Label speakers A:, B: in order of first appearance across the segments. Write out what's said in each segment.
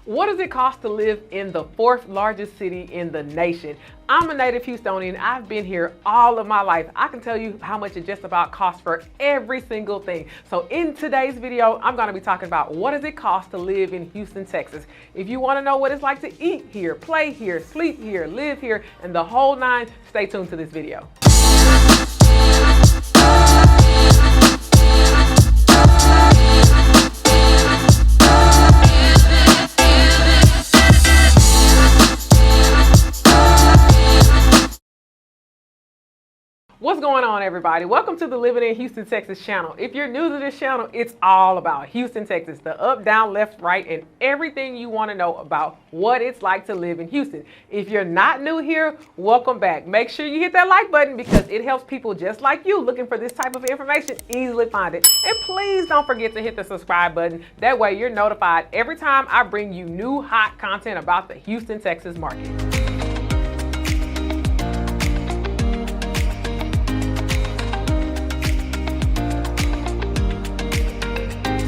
A: What does it cost to live in the fourth largest city in the nation? I'm a native Houstonian. I've been here all of my life. I can tell you how much it just about costs for every single thing. So in today's video, I'm gonna be talking about what does it cost to live in Houston, Texas. If you wanna know what it's like to eat here, play here, sleep here, live here, and the whole nine, stay tuned to this video. What's going on, everybody? Welcome to the Living in Houston, Texas channel. If you're new to this channel, it's all about Houston, Texas, the up, down, left, right, and everything you want to know about what it's like to live in Houston. If you're not new here, welcome back. Make sure you hit that like button because it helps people just like you looking for this type of information easily find it. And please don't forget to hit the subscribe button. That way you're notified every time I bring you new hot content about the Houston, Texas market.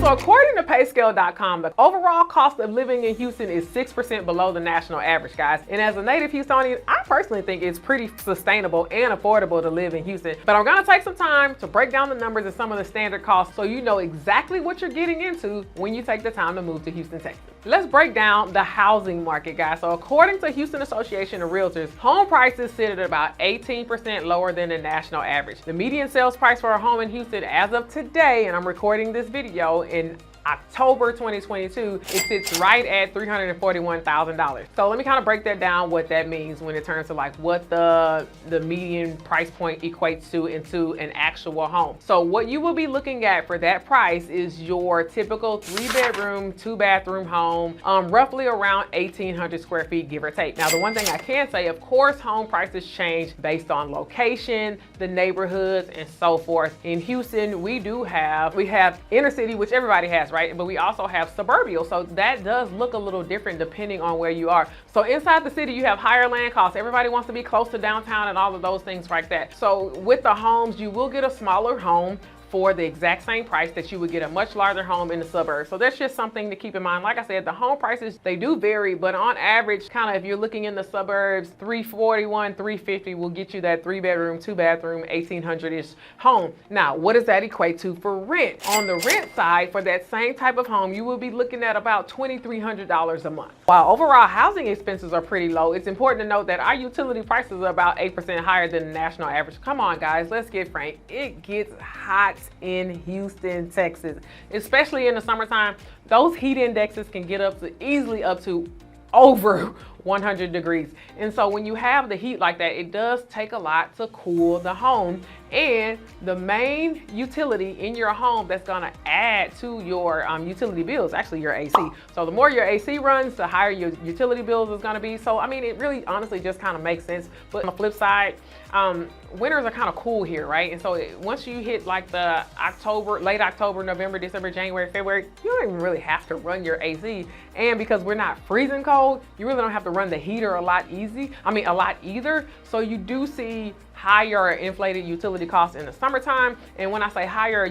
A: So according to payscale.com, the overall cost of living in Houston is 6% below the national average, guys. And as a native Houstonian, I personally think it's pretty sustainable and affordable to live in Houston. But I'm gonna take some time to break down the numbers and some of the standard costs so you know exactly what you're getting into when you take the time to move to Houston, Texas. Let's break down the housing market, guys. So according to Houston Association of Realtors, home prices sit at about 18% lower than the national average. The median sales price for a home in Houston as of today, and I'm recording this video in October 2022, it sits right at $341,000. So let me kind of break that down, what that means when it turns to like what the median price point equates to into an actual home. So what you will be looking at for that price is your typical 3-bedroom, 2-bathroom home, roughly around 1,800 square feet, give or take. Now, the one thing I can say, of course, home prices change based on location, the neighborhoods, and so forth. In Houston, we have inner city, which everybody has, right? But we also have suburbial. So that does look a little different depending on where you are. So inside the city, you have higher land costs. Everybody wants to be close to downtown and all of those things like that. So with the homes, you will get a smaller home for the exact same price that you would get a much larger home in the suburbs. So that's just something to keep in mind. Like I said, the home prices, they do vary, but on average, kind of if you're looking in the suburbs, $341,000, $350,000 will get you that 3-bedroom, 2-bathroom, 1,800-ish home. Now, what does that equate to for rent? On the rent side, for that same type of home, you will be looking at about $2,300 a month. While overall housing expenses are pretty low, it's important to note that our utility prices are about 8% higher than the national average. Come on, guys, let's get frank. It gets hot in Houston, Texas, especially in the summertime. Those heat indexes can get easily up to over 100 degrees. And so when you have the heat like that, it does take a lot to cool the home. And the main utility in your home that's gonna add to your utility bills, actually your AC. So the more your AC runs, the higher your utility bills is gonna be. So I mean, it really honestly just kind of makes sense. But on the flip side, winters are kind of cool here, right? And so once you hit like the late October, November, December, January, February, you don't even really have to run your AC. And because we're not freezing cold, you really don't have to run the heater a lot either. So you do see higher inflated utility costs in the summertime. And when I say higher,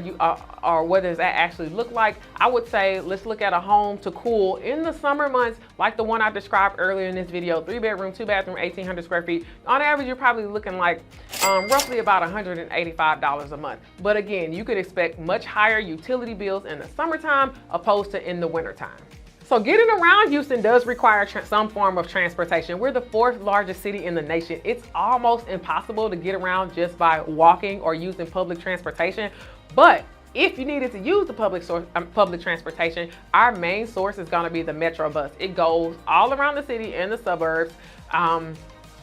A: or what does that actually look like? I would say, let's look at a home to cool in the summer months, like the one I described earlier in this video, 3-bedroom, 2-bathroom, 1,800 square feet. On average, you're probably looking like roughly about $185 a month. But again, you could expect much higher utility bills in the summertime opposed to in the wintertime. So getting around Houston does require some form of transportation. We're the 4th largest city in the nation. It's almost impossible to get around just by walking or using public transportation. But if you needed to use the public transportation, our main source is gonna be the Metro bus. It goes all around the city and the suburbs,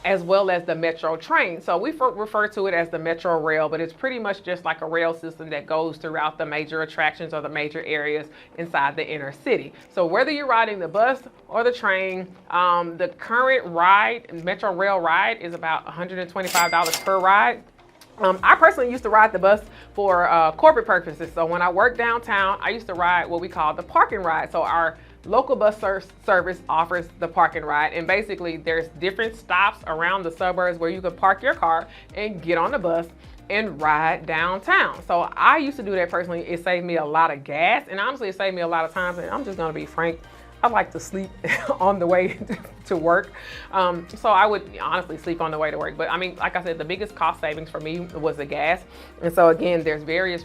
A: as well as the Metro train. So we refer to it as the Metro Rail, but it's pretty much just like a rail system that goes throughout the major attractions or the major areas inside the inner city. So whether you're riding the bus or the train, the current Metro Rail ride is about $125 per ride. I personally used to ride the bus for corporate purposes. So when I worked downtown, I used to ride what we call the parking ride. So our local bus service offers the parking ride, and basically there's different stops around the suburbs where you can park your car and get on the bus and ride downtown. So I used to do that personally. It saved me a lot of gas, and honestly it saved me a lot of time. And I'm just gonna be frank, I like to sleep on the way to work. So I would honestly sleep on the way to work. But I mean, like I said, the biggest cost savings for me was the gas. And so again, there's various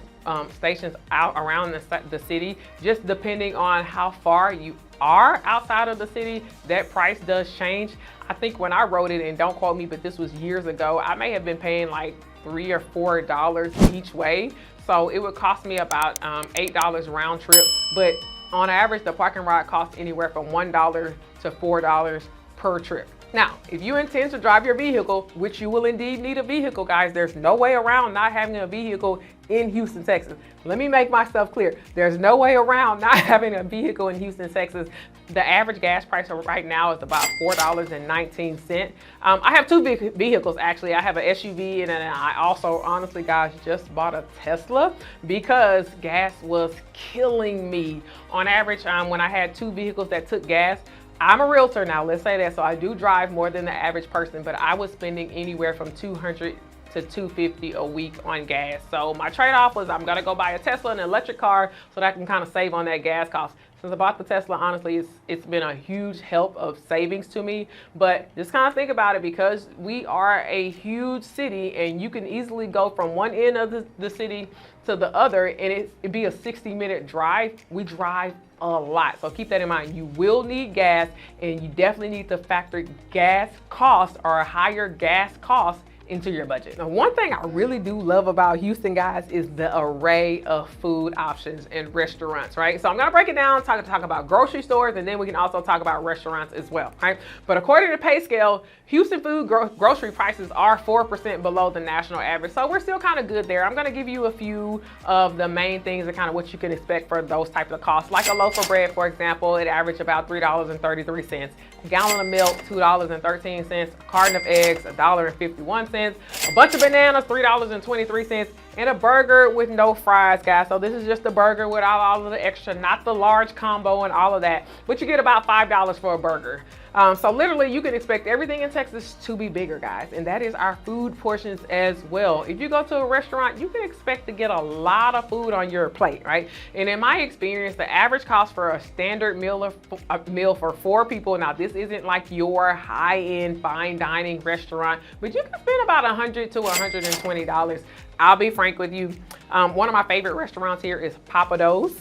A: stations out around the city, just depending on how far you are outside of the city, that price does change. I think when I wrote it, and don't quote me, but this was years ago, I may have been paying like $3 or $4 each way. So it would cost me about $8 round trip. But on average, the parking ride costs anywhere from $1 to $4 per trip. Now, if you intend to drive your vehicle, which you will indeed need a vehicle, guys, there's no way around not having a vehicle in Houston, Texas. Let me make myself clear. There's no way around not having a vehicle in Houston, Texas. The average gas price right now is about $4.19. I have two big vehicles, actually. I have an SUV, and then I also, honestly, guys, just bought a Tesla because gas was killing me. On average, when I had two vehicles that took gas, I'm a realtor now, let's say that, so I do drive more than the average person, but I was spending anywhere from $200 to $250 a week on gas. So my trade-off was I'm gonna go buy a Tesla, an electric car, so that I can kind of save on that gas cost. Since I bought the Tesla, honestly, it's been a huge help of savings to me. But just kind of think about it, because we are a huge city and you can easily go from one end of the city to the other, and it'd be a 60-minute drive. We drive a lot, so keep that in mind. You will need gas, and you definitely need to factor gas costs or a higher gas cost into your budget. Now, one thing I really do love about Houston, guys, is the array of food options and restaurants, right? So I'm gonna break it down, talk about grocery stores, and then we can also talk about restaurants as well, right? But according to PayScale, Houston food grocery prices are 4% below the national average. So we're still kind of good there. I'm gonna give you a few of the main things and kind of what you can expect for those types of costs. Like a loaf of bread, for example, it averaged about $3.33. A gallon of milk, $2.13. A carton of eggs, $1.51. A bunch of bananas, $3.23. And a burger with no fries, guys. So this is just a burger without all of the extra, not the large combo and all of that. But you get about $5 for a burger. So literally you can expect everything in Texas to be bigger, guys. And that is our food portions as well. If you go to a restaurant, you can expect to get a lot of food on your plate, right? And in my experience, the average cost for a standard meal for 4 people, now this isn't like your high-end fine dining restaurant, but you can spend about $100 to $120. I'll be frank with you. One of my favorite restaurants here is Papa Do's.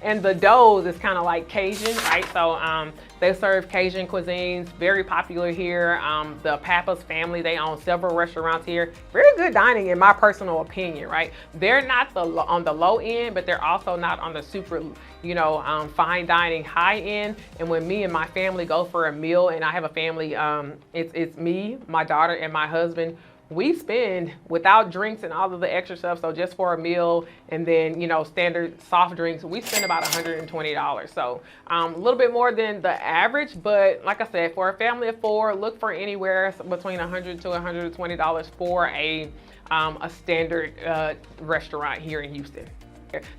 A: And the Do's is kind of like Cajun, right? So they serve Cajun cuisines, very popular here. The Pappas family, they own several restaurants here. Very good dining in my personal opinion, right? They're not on the low end, but they're also not on the super, fine dining high end. And when me and my family go for a meal, and I have a family, it's me, my daughter, and my husband, we spend, without drinks and all of the extra stuff, so just for a meal and then, standard soft drinks, we spend about $120. So a little bit more than the average, but like I said, for a family of 4, look for anywhere between $100 to $120 for a standard restaurant here in Houston.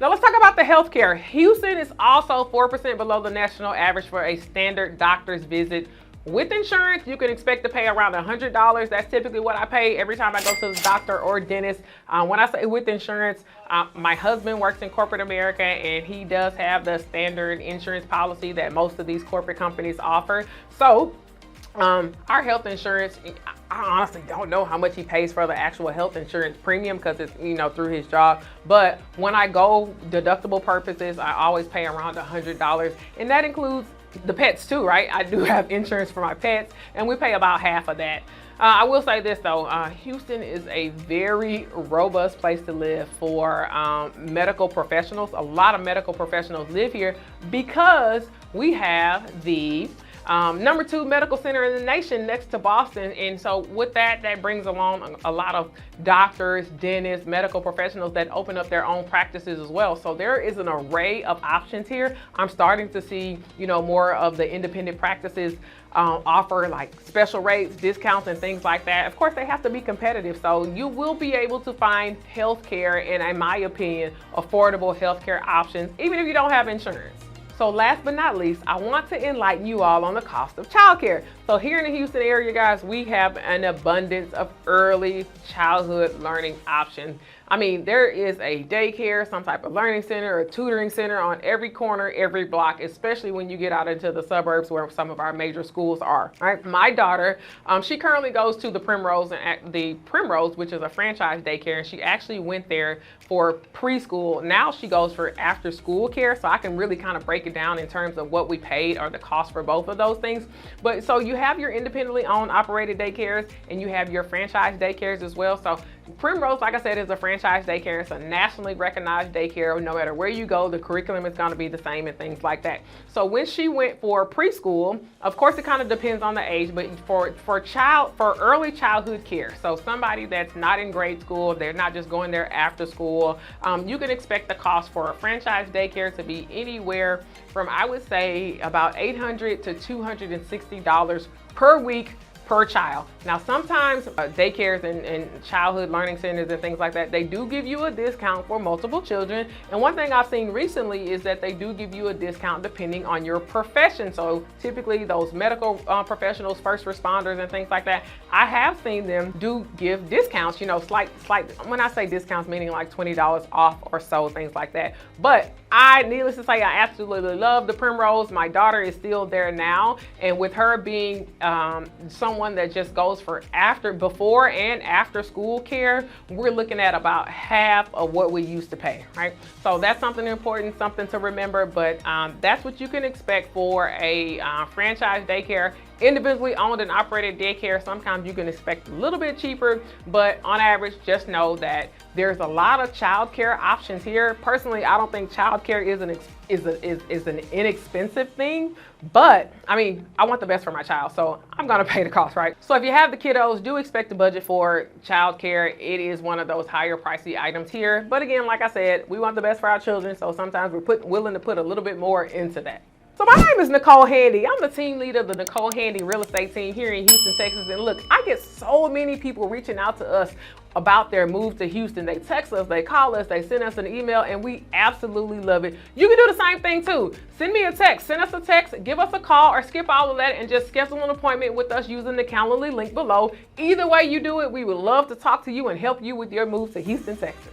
A: Now let's talk about the healthcare. Houston is also 4% below the national average for a standard doctor's visit. With insurance, you can expect to pay around $100. That's typically what I pay every time I go to the doctor or dentist. When I say with insurance, my husband works in corporate America, and he does have the standard insurance policy that most of these corporate companies offer. So our health insurance, I honestly don't know how much he pays for the actual health insurance premium because it's, through his job. But when I go deductible purposes, I always pay around $100. And that includes the pets too, right? I do have insurance for my pets, and we pay about half of that. I will say this though, Houston is a very robust place to live for medical professionals. A lot of medical professionals live here because we have the number 2 medical center in the nation next to Boston. And so with that brings along a lot of doctors, dentists, medical professionals that open up their own practices as well. So there is an array of options here. I'm starting to see, more of the independent practices offer like special rates, discounts, and things like that. Of course, they have to be competitive. So you will be able to find healthcare and, in my opinion, affordable healthcare options, even if you don't have insurance. So last but not least, I want to enlighten you all on the cost of childcare. So here in the Houston area, guys, we have an abundance of early childhood learning options. I mean, there is a daycare, some type of learning center or tutoring center on every corner, every block, especially when you get out into the suburbs where some of our major schools are. Right? My daughter, she currently goes to the Primrose, which is a franchise daycare, and she actually went there for preschool. Now she goes for after school care, so I can really kind of break it down in terms of what we paid or the cost for both of those things. But so you have your independently owned operated daycares and you have your franchise daycares as well. So Primrose, like I said, is a franchise daycare. It's a nationally recognized daycare. No matter where you go, the curriculum is going to be the same and things like that. So when she went for preschool, of course, it kind of depends on the age, but for early childhood care, so somebody that's not in grade school, they're not just going there after school, you can expect the cost for a franchise daycare to be anywhere from, I would say, about $800 to $260 per week per child. Now, sometimes daycares and childhood learning centers and things like that, they do give you a discount for multiple children. And one thing I've seen recently is that they do give you a discount depending on your profession. So typically those medical professionals, first responders and things like that, I have seen them do give discounts, you know, slight, when I say discounts, meaning like $20 off or so, things like that. But needless to say, I absolutely love the Primrose. My daughter is still there now. And with her being someone that just goes for before and after school care, we're looking at about half of what we used to pay, right? So that's something important, something to remember, but that's what you can expect for a franchise daycare. Individually owned and operated daycare, sometimes you can expect a little bit cheaper, but on average, just know that there's a lot of child care options here. Personally, I don't think child care is an inexpensive thing, but I mean, I want the best for my child, so I'm gonna pay the cost, right? So if you have the kiddos, do expect to budget for child care. It is one of those higher pricey items here, but again, like I said, we want the best for our children, so sometimes we're willing to put a little bit more into that. So my name is Nicole Handy. I'm the team leader of the Nicole Handy real estate team here in Houston, Texas. And look, I get so many people reaching out to us about their move to Houston. They text us, they call us, they send us an email, and we absolutely love it. You can do the same thing too. Send me a text, send us a text, give us a call, or skip all of that and just schedule an appointment with us using the Calendly link below. Either way you do it, we would love to talk to you and help you with your move to Houston, Texas.